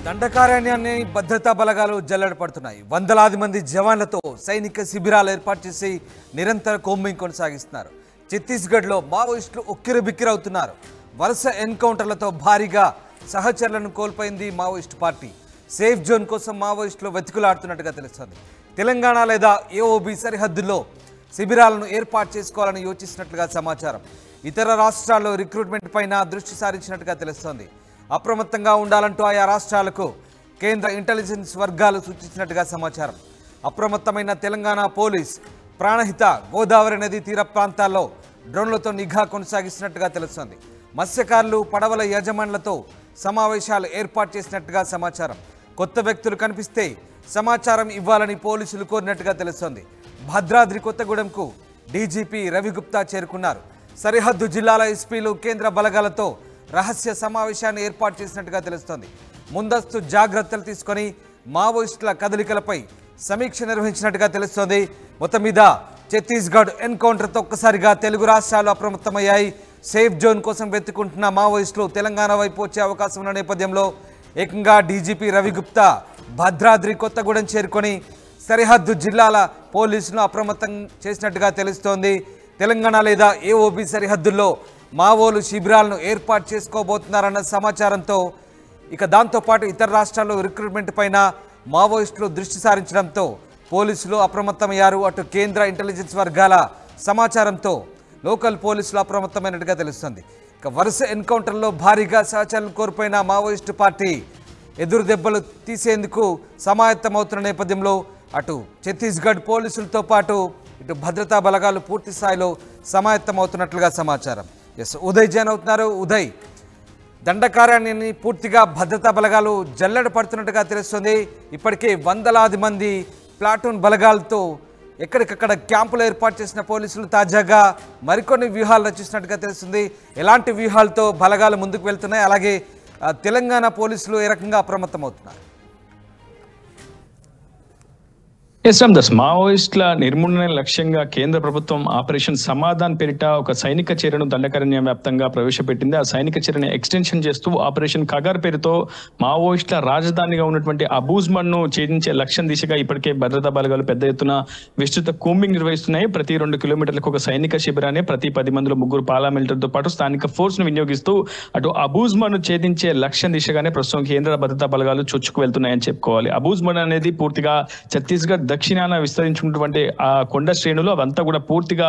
దండకారణ్యాన్ని భద్రతా బలగాలు జల్లెడపడుతున్నాయి. వందలాది మంది జవాన్లతో సైనిక శిబిరాలు ఏర్పాటు చేసి నిరంతర కోంబింగ్ కొనసాగిస్తున్నారు. ఛత్తీస్గఢ్లో మావోయిస్టులు ఉక్కిరిబిక్కిరవుతున్నారు. వరుస ఎన్కౌంటర్లతో భారీగా సహచరులను కోల్పోయింది మావోయిస్టు పార్టీ. సేఫ్ జోన్ కోసం మావోయిస్టులు వెతుకులాడుతున్నట్టుగా తెలుస్తోంది. తెలంగాణ లేదా ఏఓబి సరిహద్దుల్లో శిబిరాలను ఏర్పాటు చేసుకోవాలని యోచిస్తున్నట్లుగా సమాచారం. ఇతర రాష్ట్రాల్లో రిక్రూట్మెంట్ పైన దృష్టి సారించినట్టుగా తెలుస్తోంది. అప్రమత్తంగా ఉండాలంటూ ఆయా రాష్ట్రాలకు కేంద్ర ఇంటెలిజెన్స్ వర్గాలు సూచించినట్టుగా సమాచారం. అప్రమత్తమైన తెలంగాణ పోలీస్ ప్రాణహిత గోదావరి నది తీర ప్రాంతాల్లో డ్రోన్లతో నిఘా కొనసాగిస్తున్నట్టుగా తెలుస్తోంది. మత్స్యకారులు పడవల యజమానులతో సమావేశాలు ఏర్పాటు చేసినట్టుగా సమాచారం. కొత్త వ్యక్తులు కనిపిస్తే సమాచారం ఇవ్వాలని పోలీసులు కోరినట్టుగా తెలుస్తోంది. భద్రాద్రి కొత్తగూడెంకు డీజీపీ రవిగుప్తా చేరుకున్నారు. సరిహద్దు జిల్లాల ఎస్పీలు కేంద్ర బలగాలతో రహస్య సమావేశాన్ని ఏర్పాటు చేసినట్టుగా తెలుస్తోంది. ముందస్తు జాగ్రత్తలు తీసుకొని మావోయిస్టుల కదలికలపై సమీక్ష నిర్వహించినట్టుగా తెలుస్తోంది. మొత్తం మీద ఛత్తీస్గఢ్ ఎన్కౌంటర్తో ఒక్కసారిగా తెలుగు రాష్ట్రాలు అప్రమత్తమయ్యాయి. సేఫ్ జోన్ కోసం వెతుకుంటున్న మావోయిస్టులు తెలంగాణ వైపు వచ్చే అవకాశం ఉన్న నేపథ్యంలో ఏకంగా డీజీపీ రవిగుప్తా భద్రాద్రి కొత్తగూడెం చేరుకొని సరిహద్దు జిల్లాల పోలీసులను అప్రమత్తం చేసినట్టుగా తెలుస్తోంది. తెలంగాణ లేదా ఏఓబి సరిహద్దుల్లో మావోలు శిబిరాలను ఏర్పాటు చేసుకోబోతున్నారన్న సమాచారంతో దాంతోపాటు ఇతర రాష్ట్రాల్లో రిక్రూట్మెంట్ పైన మావోయిస్టులు దృష్టి సారించడంతో పోలీసులు అప్రమత్తమయ్యారు. అటు కేంద్ర ఇంటెలిజెన్స్ వర్గాల సమాచారంతో లోకల్ పోలీసులు అప్రమత్తమైనట్టుగా తెలుస్తుంది. వరుస ఎన్కౌంటర్లో భారీగా సహచరులు కోల్పోయిన మావోయిస్టు పార్టీ ఎదురు దెబ్బలు తీసేందుకు సమాయత్తమవుతున్న నేపథ్యంలో అటు ఛత్తీస్గఢ్ పోలీసులతో పాటు ఇటు భద్రతా బలగాలు పూర్తి స్థాయిలో సమాయత్తమవుతున్నట్లుగా సమాచారం. ఉదయ్ జాయిన్ అవుతున్నారు. ఉదయ్, దండకారణ్యాన్ని పూర్తిగా భద్రతా బలగాలు జల్లెడ పడుతున్నట్టుగా తెలుస్తుంది. ఇప్పటికే వందలాది మంది ప్లాటూన్ బలగాలతో ఎక్కడికక్కడ క్యాంపులు ఏర్పాటు చేసిన పోలీసులు తాజాగా మరికొన్ని వ్యూహాలు రచిస్తున్నట్టుగా తెలుస్తుంది. ఎలాంటి వ్యూహాలతో బలగాలు ముందుకు వెళ్తున్నాయి, అలాగే తెలంగాణ పోలీసులు ఏ రకంగా అప్రమత్తమవుతున్నారు? మావోయిస్టుల నిర్మూలన లక్ష్యంగా కేంద్ర ప్రభుత్వం ఆపరేషన్ సమాధాన్ పేరిట ఒక సైనిక చర్యను దండకారణ్యం వ్యాప్తంగా ప్రవేశపెట్టింది. ఆ సైనిక చర్యను ఎక్స్టెన్షన్ చేస్తూ ఆపరేషన్ కగార్ పేరుతో మావోయిస్టుల రాజధానిగా ఉన్నటువంటి అబూజ్మన్ ను ఛేదించే లక్ష్యం దిశగా ఇప్పటికే భద్రతా బలగాలు పెద్ద ఎత్తున విస్తృత కూంబింగ్ నిర్వహిస్తున్నాయి. ప్రతి 2 కిలోమీటర్లకు ఒక సైనిక శిబిరాన్ని ప్రతి 10 మందిలో 3 పారామిలిటరీతో పాటు స్థానిక ఫోర్స్ ను వినియోగిస్తూ అటు అబూజ్మన్ ను ఛేదించే లక్ష్యం దిశగానే ప్రస్తుతం కేంద్ర భద్రతా బలగాలు చొచ్చుకు వెళ్తున్నాయని చెప్పుకోవాలి. అబూజ్మన్ అనేది పూర్తిగా ఛత్తీస్గఢ్ దక్షిణాన విస్తరించుకున్నటువంటి ఆ కొండ శ్రేణులు అవంతా కూడా పూర్తిగా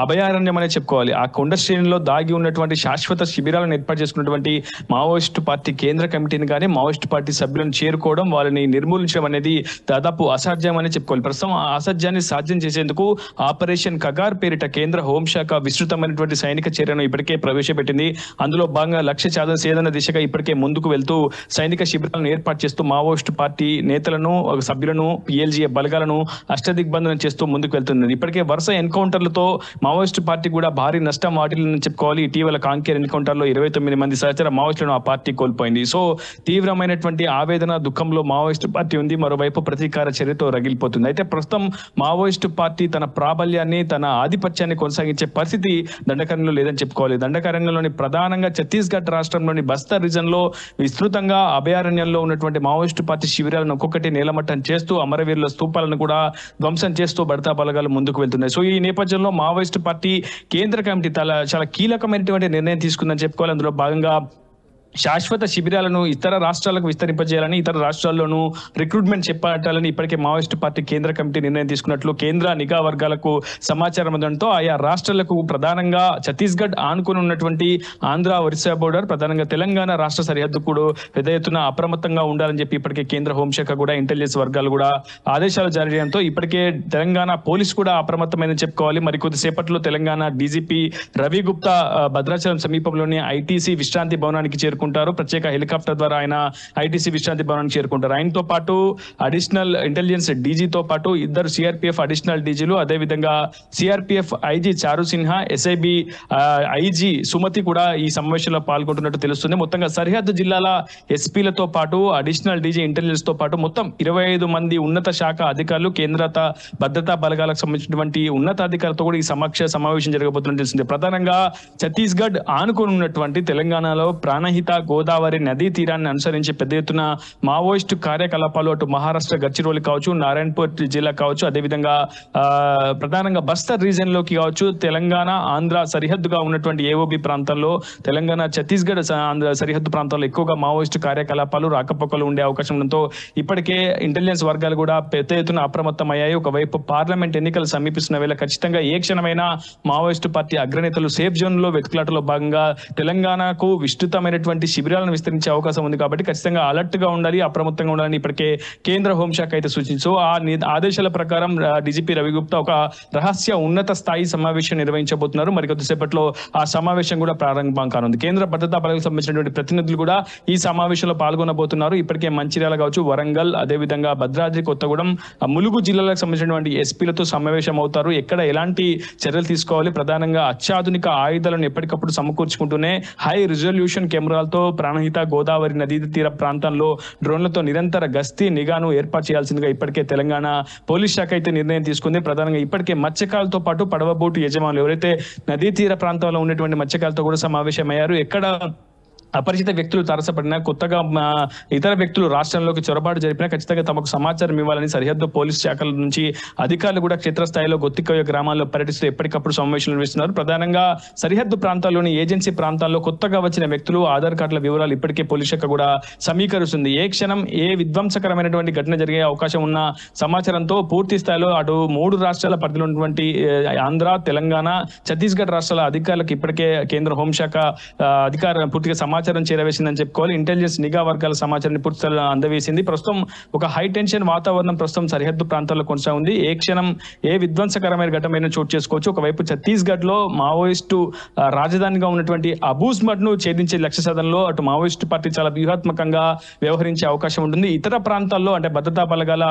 అభయారణ్యం అనే చెప్పుకోవాలి. ఆ కొండ శ్రేణులో దాగి ఉన్నటువంటి శాశ్వత శిబిరాలను ఏర్పాటు చేసుకున్నటువంటి మావోయిస్టు పార్టీ కేంద్ర కమిటీని కానీ మావోయిస్టు పార్టీ సభ్యులను చేరుకోవడం, వాళ్ళని నిర్మూలించడం అనేది దాదాపు అసాధ్యం అని చెప్పుకోవాలి. ప్రస్తుతం ఆ అసాధ్యాన్ని సాధ్యం చేసేందుకు ఆపరేషన్ కగార్ పేరిట కేంద్ర హోంశాఖ విస్తృతమైనటువంటి సైనిక చర్యను ఇప్పటికే ప్రవేశపెట్టింది. అందులో భాగంగా లక్ష్య ఛేదన దిశగా ఇప్పటికే ముందుకు వెళ్తూ సైనిక శిబిరాలను ఏర్పాటు చేస్తూ మావోయిస్టు పార్టీ నేతలను, సభ్యులను, పిఎల్జీఏ బలగాలను అష్టదిగ్బంధనం చేస్తూ ముందుకు వెళ్తుంది. ఇప్పటికే వరుస ఎన్కౌంటర్లతో మావోయిస్టు పార్టీ కూడా భారీ నష్టం వాటిల్లని చెప్పుకోవాలి. ఇటీవల కాంకేర్ ఎన్కౌంటర్లో 29 మంది సహచర మావోయిస్టులను ఆ పార్టీ కోల్పోయింది. సో తీవ్రమైనటువంటి ఆవేదన, దుఃఖంలో మావోయిస్టు పార్టీ ఉంది. మరోవైపు ప్రతీకార చర్యతో రగిలిపోతుంది. అయితే ప్రస్తుతం మావోయిస్టు పార్టీ తన ప్రాబల్యాన్ని, తన ఆధిపత్యాన్ని కొనసాగించే పరిస్థితి దండకారణ్యంలో లేదని చెప్పుకోవాలి. దండకారణ్యంలోని ప్రధానంగా ఛత్తీస్గఢ్ రాష్ట్రంలోని బస్తర్ రీజన్ లో విస్తృతంగా అభయారణ్యంలో ఉన్నటువంటి మావోయిస్టు పార్టీ శిబిరాలను ఒక్కొక్కటి నేలమట్టం చేస్తూ అమరవీరుల స్తూపాలను కూడా ధ్వంసం చేస్తూ భద్రతా బలగాలు ముందుకు వెళ్తున్నాయి. సో ఈ నేపథ్యంలో మావోయిస్టు పార్టీ కేంద్ర కమిటీ చాలా కీలకమైనటువంటి నిర్ణయం తీసుకుందని చెప్పుకోవాలి. అందులో భాగంగా శాశ్వత శిబిరాలను ఇతర రాష్ట్రాలకు విస్తరింపజేయాలని, ఇతర రాష్ట్రాల్లోనూ రిక్రూట్మెంట్ చేపట్టాలని ఇప్పటికే మావోయిస్టు పార్టీ కేంద్ర కమిటీ నిర్ణయం తీసుకున్నట్లు కేంద్ర నిఘా వర్గాలకు సమాచారం అందడంతో ఆయా రాష్ట్రాలకు ప్రధానంగా ఛత్తీస్గఢ్ ఆనుకుని ఉన్నటువంటి ఆంధ్ర, ఒరిస్సా బోర్డర్, ప్రధానంగా తెలంగాణ రాష్ట్ర సరిహద్దు కూడా పెద్ద ఎత్తున అప్రమత్తంగా ఉండాలని చెప్పి ఇప్పటికే కేంద్ర హోంశాఖ కూడా, ఇంటెలిజెన్స్ వర్గాలు కూడా ఆదేశాలు జారీ చేయడంతో ఇప్పటికే తెలంగాణ పోలీసు కూడా అప్రమత్తమైందని చెప్పుకోవాలి. మరి కొద్దిసేపట్లో తెలంగాణ డీజీపీ రవిగుప్తా భద్రాచలం సమీపంలోని ఐటీసీ విశ్రాంతి భవనానికి చేరుకుంటారు. ప్రత్యేక హెలికాప్టర్ ద్వారా ఆయన ఐటీసీ విశ్రాంతి భవనానికి చేరుకుంటారు. ఆయనతో పాటు అడిషనల్ ఇంటెలిజెన్స్ డీజీతో పాటు 2 సిఆర్పీఎఫ్ అడిషనల్ డీజీలు, అదేవిధంగా సిఆర్పీఎఫ్ ఐజీ చారు సిన్హా, ఎస్ఐబి ఐజీ సుమతి కూడా ఈ సమావేశంలో పాల్గొంటున్నట్టు తెలుస్తుంది. మొత్తంగా సరిహద్దు జిల్లాల ఎస్పీలతో పాటు అడిషనల్ డీజీ ఇంటెలిజెన్స్ తో పాటు మొత్తం 25 మంది ఉన్నత శాఖ అధికారులు, కేంద్ర భద్రతా బలగాలకు సంబంధించినటువంటి ఉన్నతాధికారులతో కూడా ఈ సమావేశం జరగబోతున్నట్టు తెలిసింది. ప్రధానంగా ఛత్తీస్గఢ్ ఆనుకుని ఉన్నటువంటి తెలంగాణలో ప్రాణహిత గోదావరి నదీ తీరాన్ని అనుసరించి పెద్ద ఎత్తున మావోయిస్టు కార్యకలాపాలు అటు మహారాష్ట్ర గడ్చిరోలి కావచ్చు, నారాయణపూర్ జిల్లా కావచ్చు, అదేవిధంగా ప్రధానంగా బస్తర్ రీజియన్ లోకి కావచ్చు, తెలంగాణ ఆంధ్ర సరిహద్దుగా ఉన్నటువంటి ఏఓబి ప్రాంతంలో, తెలంగాణ ఛత్తీస్గఢ్ సరిహద్దు ప్రాంతాల్లో ఎక్కువగా మావోయిస్టు కార్యకలాపాలు రాకపోకలు ఉండే అవకాశం ఉండడంతో ఇప్పటికే ఇంటెలిజెన్స్ వర్గాలు కూడా పెద్ద ఎత్తున అప్రమత్తమయ్యాయి. ఒకవైపు పార్లమెంట్ ఎన్నికలు సమీపిస్తున్న వేళ ఖచ్చితంగా ఏ క్షణమైనా మావోయిస్టు పార్టీ అగ్రనేతలు సేఫ్ జోన్ లో వెతుకులాటలో భాగంగా తెలంగాణకు విస్తృతమైనటువంటి శిబిరాలను విస్తరించే అవకాశం ఉంది కాబట్టి ఖచ్చితంగా అలర్ట్ గా ఉండాలి, అప్రమత్తంగా ఉండాలని ఇప్పటికే కేంద్ర హోంశాఖ అయితే సూచించు. ఆ ఆదేశాల ప్రకారం డీజీపీ రవిగుప్తా ఒక రహస్య ఉన్నత స్థాయి సమావేశం నిర్వహించబోతున్నారు. మరి కొద్దిసేపట్లో ఆ సమావేశం కూడా ప్రారంభం కానుంది. కేంద్ర భద్రతా బలగాలకు సంబంధించినటువంటి ప్రతినిధులు కూడా ఈ సమావేశంలో పాల్గొనబోతున్నారు. ఇప్పటికే మంచిర్యాల కావచ్చు, వరంగల్, అదేవిధంగా భద్రాద్రి కొత్తగూడెం, ములుగు జిల్లాలకు సంబంధించినటువంటి ఎస్పీలతో సమావేశం అవుతారు. ఎక్కడ ఎలాంటి చర్యలు తీసుకోవాలి, ప్రధానంగా అత్యాధునిక ఆయుధాలను ఎప్పటికప్పుడు సమకూర్చుకుంటూనే హై రిజల్యూషన్ కెమెరాలతో ప్రాణహిత గోదావరి నదీ తీర ప్రాంతంలో డ్రోన్లతో నిరంతర గస్తీ నిఘాను ఏర్పాటు చేయాల్సిందిగా ఇప్పటికే తెలంగాణ పోలీస్ శాఖ అయితే నిర్ణయం తీసుకుంది. ప్రధానంగా ఇప్పటికే మత్స్యకారులతో పాటు పడవ బోటు యజమానులు ఎవరైతే నదీ తీర ప్రాంతంలో ఉన్నటువంటి మత్స్యకారులతో కూడా సమావేశమయ్యారు. ఎక్కడ అపరిచిత వ్యక్తులు తారసపడినా, కొత్తగా ఇతర వ్యక్తులు రాష్ట్రంలోకి చొరబాటు జరిపినా ఖచ్చితంగా తమకు సమాచారం ఇవ్వాలని సరిహద్దు పోలీస్ శాఖల నుంచి అధికారులు కూడా క్షేత్రస్థాయిలో గొత్తికోయ గ్రామాల్లో పర్యటిస్తూ ఎప్పటికప్పుడు సమావేశాలు నిర్వహిస్తున్నారు. ప్రధానంగా సరిహద్దు ప్రాంతాల్లోని ఏజెన్సీ ప్రాంతాల్లో కొత్తగా వచ్చిన వ్యక్తులు ఆధార్ కార్డుల వివరాలు ఇప్పటికే పోలీస్ శాఖ కూడా సమీకరిస్తుంది. ఏ క్షణం ఏ విధ్వంసకరమైనటువంటి ఘటన జరిగే అవకాశం ఉన్న సమాచారంతో పూర్తి స్థాయిలో అటు 3 రాష్ట్రాల పరిధిలో ఉన్నటువంటి ఆంధ్ర, తెలంగాణ, ఛత్తీస్గఢ్ రాష్ట్రాల అధికారులకు ఇప్పటికే కేంద్ర హోంశాఖ అధికారులు పూర్తిగా సమాచారం చేరవేసిందని చెప్పుకోవాలి. ఇంటెలిజెన్స్ నిఘా వర్గాల సమాచారాన్ని పూర్తి స్థాయిలో అందవేసింది. ప్రస్తుతం ఒక హై టెన్షన్ వాతావరణం ప్రస్తుతం సరిహద్దు ప్రాంతాల్లో కొనసాగుంది. ఏ క్షణం ఏ విధ్వంసకరమైన ఘటమైన చోటు చేసుకోవచ్చు. ఒకవైపు ఛత్తీస్గఢ్ లో మావోయిస్టు రాజధానిగా ఉన్నటువంటి అబూస్మడ్ ను ఛేదించే లక్ష్య సాధనలో అటు మావోయిస్టు పార్టీ చాలా వ్యూహాత్మకంగా వ్యవహరించే అవకాశం ఉంటుంది. ఇతర ప్రాంతాల్లో అంటే భద్రతా బలగాల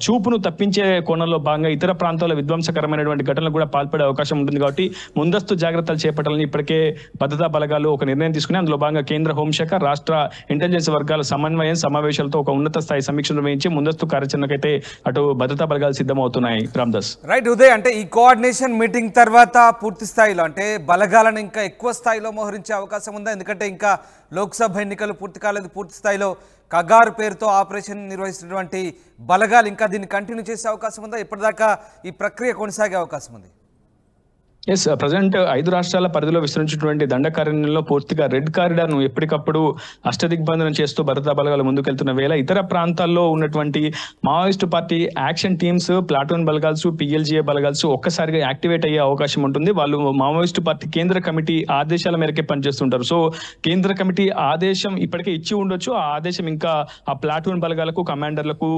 చూపును తప్పించే కోణంలో భాగంగా ఇతర ప్రాంతాల్లో విధ్వంసకరమైనటువంటి ఘటనలు కూడా పాల్పడే అవకాశం ఉంటుంది. కాబట్టి ముందస్తు జాగ్రత్తలు చేపట్టాలని ఇప్పటికే భద్రతా బలగాలు ఒక నిర్ణయం తీసుకుని అందులో భాగంగా కేంద్ర హోంశాఖ, రాష్ట్ర ఇంటెలిజెన్స్ వర్గాల సమన్వయం సమావేశాలతో ఒక ఉన్నత స్థాయి సమీక్ష నిర్వహించి ముందస్తు కార్యాచరణకైతే అటు భద్రతా బలగాలు సిద్ధమవుతున్నాయి. రామ్దాస్, రైట్ ఉదయ్, అంటే ఈ కోఆర్డినేషన్ మీటింగ్ తర్వాత పూర్తి స్థాయిలో అంటే బలగాలను ఇంకా ఎక్కువ స్థాయిలో మోహరించే అవకాశం ఉందా? ఎందుకంటే ఇంకా లోక్సభ ఎన్నికలు పూర్తి కాలేదు. పూర్తి స్థాయిలో కగార్ పేరుతో ఆపరేషన్ నిర్వహిస్తున్నటువంటి బలగాలు ఇంకా దీన్ని కంటిన్యూ చేసే అవకాశం ఉందా? ఇప్పటిదాకా ఈ ప్రక్రియ కొనసాగే అవకాశం ఉంది? ఎస్, ప్రజెంట్ 5 రాష్ట్రాల పరిధిలో విస్తరించినటువంటి దండకారణ్యంలో పూర్తిగా రెడ్ కారిడార్ ను ఎప్పటికప్పుడు అష్టదిగ్బంధనం చేస్తూ భద్రతా బలగాలు ముందుకెళ్తున్న వేళ ఇతర ప్రాంతాల్లో ఉన్నటువంటి Maoist party action teams, platoon బలగాల్స్, పిఎల్జీఏ బలగాల్స్ ఒక్కసారిగా యాక్టివేట్ అయ్యే అవకాశం ఉంటుంది. వాళ్ళు మావోయిస్టు పార్టీ కేంద్ర కమిటీ ఆదేశాల మేరకే పనిచేస్తుంటారు. సో కేంద్ర కమిటీ ఆదేశం ఇప్పటికే ఇచ్చి ఉండొచ్చు. ఆ ఆదేశం ఇంకా ఆ ప్లాటూన్ బలగాలకు, కమాండర్లకు,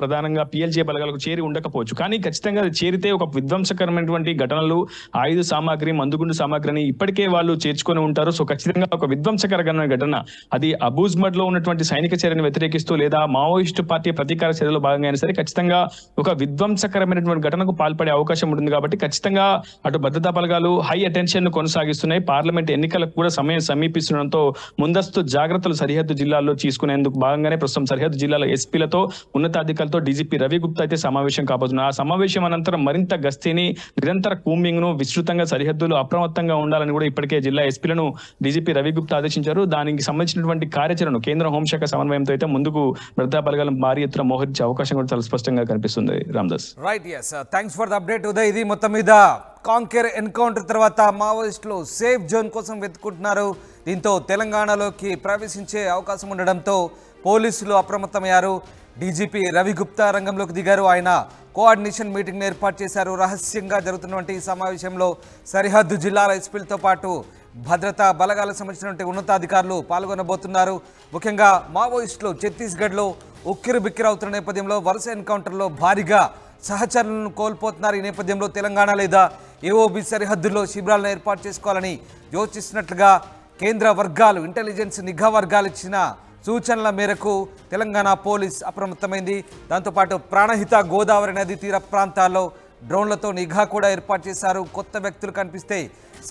ప్రధానంగా పిఎల్జీఏ బలగాలకు చేరి ఉండకపోవచ్చు. కానీ ఖచ్చితంగా చేరితే ఒక విధ్వంసకరమైనటువంటి ఘటనలు, ఆయుధ సామాగ్రి, మందుగుండు సామాగ్రిని ఇప్పటికే వాళ్ళు చేర్చుకొని ఉంటారు. సో ఖచ్చితంగా ఒక విధ్వంసకరమైన ఘటన అది అబూజ్మడ్ లో ఉన్నటువంటి సైనిక చర్యను వ్యతిరేకిస్తూ లేదా మావోయిస్టు పార్టీ ప్రతీకార చర్యలో భాగంగా అయినా సరే ఖచ్చితంగా ఒక విధ్వంసకరమైనటువంటి ఘటనకు పాల్పడే అవకాశం ఉంటుంది. కాబట్టి ఖచ్చితంగా అటు భద్రతా బలగాలు హై అటెన్షన్ ను కొనసాగిస్తున్నాయి. పార్లమెంట్ ఎన్నికలకు కూడా సమయం సమీపిస్తుండడంతో ముందస్తు జాగ్రత్తలు సరిహద్దు జిల్లాల్లో తీసుకునేందుకు భాగంగానే ప్రస్తుతం సరిహద్దు జిల్లాల ఎస్పీలతో, ఉన్నతాధికారులతో డీజీపీ రవిగుప్తా అయితే సమావేశం కాబోతున్నారు. ఆ సమావేశం అనంతరం మరింత గస్తీని, నిరంతర కూంబింగ్ ను, విస్తృతంగా సరిహద్దులు అప్రమత్తంగా ఉండాలని కూడా ఇప్పటికే జిల్లా ఎస్పీలను డీజీపీ రవిగుప్తా ఆదేశించారు. దానికి సంబంధించినటువంటి కార్యాచరణ కేంద్ర హోంశాఖ సమన్వయంతో అయితే ముందుకు భద్రతా బలగాలను భారీ ఎత్తున మోహరించే అవకాశం కూడా చాలా స్పష్టంగా కనిపిస్తుంది. Ramdas, right, yes, thanks for the update Uday. ఇది మొత్తం మీద కాంకేర్ ఎన్కౌంటర్ తర్వాత మావోయిస్టులు సేఫ్ జోన్ కోసం వెతుకుంటున్నారు. దీంతో తెలంగాణలోకి ప్రవేశించే అవకాశం ఉండడంతో పోలీసులు అప్రమత్తమయ్యారు. డీజీపీ రవిగుప్తా రంగంలోకి దిగారు. ఆయన కోఆర్డినేషన్ మీటింగ్ ఏర్పాటు చేశారు. రహస్యంగా జరుగుతున్నటువంటి ఈ సమావేశంలో సరిహద్దు జిల్లాల ఎస్పీలతో పాటు భద్రతా బలగాలకు సంబంధించినటువంటి ఉన్నతాధికారులు పాల్గొనబోతున్నారు. ముఖ్యంగా మావోయిస్టులు ఛత్తీస్గఢ్లో ఉక్కిరిబిక్కిరవుతున్న నేపథ్యంలో వరుస ఎన్కౌంటర్లో భారీగా సహచరులను కోల్పోతున్నారు. ఈ నేపథ్యంలో తెలంగాణ లేదా ఏఓబి సరిహద్దుల్లో శిబిరాలను ఏర్పాటు చేసుకోవాలని యోచిస్తున్నట్లుగా కేంద్ర వర్గాలు, ఇంటెలిజెన్స్ నిఘా వర్గాలు ఇచ్చిన సూచనల మేరకు తెలంగాణ పోలీస్ అప్రమత్తమైంది. దాంతోపాటు ప్రాణహిత గోదావరి నదీ తీర ప్రాంతాల్లో డ్రోన్లతో నిఘా కూడా ఏర్పాటు చేశారు. కొత్త వ్యక్తులు కనిపిస్తే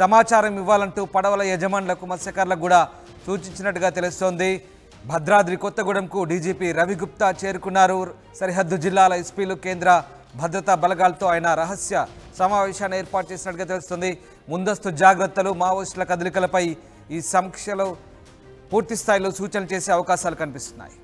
సమాచారం ఇవ్వాలంటూ పడవల యజమానులకు, మత్స్యకారులకు కూడా సూచించినట్టుగా తెలుస్తోంది. భద్రాద్రి కొత్తగూడెంకు డీజీపీ రవిగుప్తా చేరుకున్నారు. సరిహద్దు జిల్లాల ఎస్పీలు, కేంద్ర భద్రతా బలగాలతో ఆయన రహస్య సమావేశాన్ని ఏర్పాటు చేసినట్టుగా తెలుస్తుంది. ముందస్తు జాగ్రత్తలు, మావోయిస్టుల కదలికలపై ఈ సమీక్షలో పూర్తి స్థాయిలో సూచనలు చేసే అవకాశాలు కనిపిస్తున్నాయి.